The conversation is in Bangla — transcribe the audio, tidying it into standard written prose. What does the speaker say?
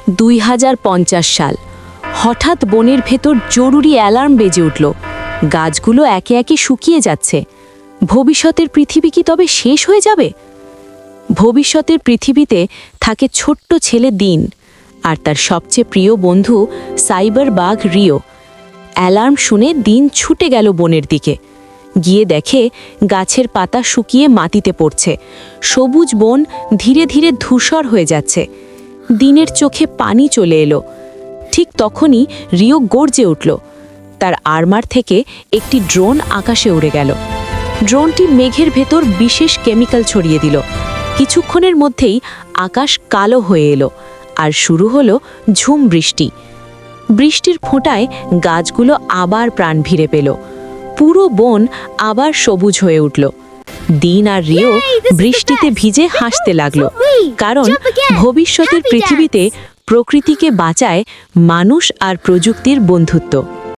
2050 সাল। হঠাৎ বনের ভেতর জরুরি অ্যালার্ম বেজে উঠল। গাছগুলো একে একে শুকিয়ে যাচ্ছে। ভবিষ্যতের পৃথিবী কি তবে শেষ হয়ে যাবে? ভবিষ্যতের পৃথিবীতে থাকে ছোট্ট ছেলে দিন আর তার সবচেয়ে প্রিয় বন্ধু সাইবার বাঘ রিও। অ্যালার্ম শুনে দিন ছুটে গেল বনের দিকে। গিয়ে দেখে গাছের পাতা শুকিয়ে মাটিতে পড়ছে। সবুজ বন ধীরে ধীরে ধূসর হয়ে যাচ্ছে। দিনের চোখে পানি চলে এলো। ঠিক তখনই রিও গর্জে উঠল। তার আর্মার থেকে একটি ড্রোন আকাশে উড়ে গেল। ড্রোনটি মেঘের ভেতর বিশেষ কেমিক্যাল ছড়িয়ে দিল। কিছুক্ষণের মধ্যেই আকাশ কালো হয়ে এলো আর শুরু হলো ঝুম বৃষ্টি। বৃষ্টির ফোঁটায় গাছগুলো আবার প্রাণ ফিরে পেল। পুরো বন আবার সবুজ হয়ে উঠল। দিন আর রিও বৃষ্টিতে ভিজে হাসতে লাগলো, কারণ ভবিষ্যতের পৃথিবীতে প্রকৃতিকে বাঁচায় মানুষ আর প্রযুক্তির বন্ধুত্ব।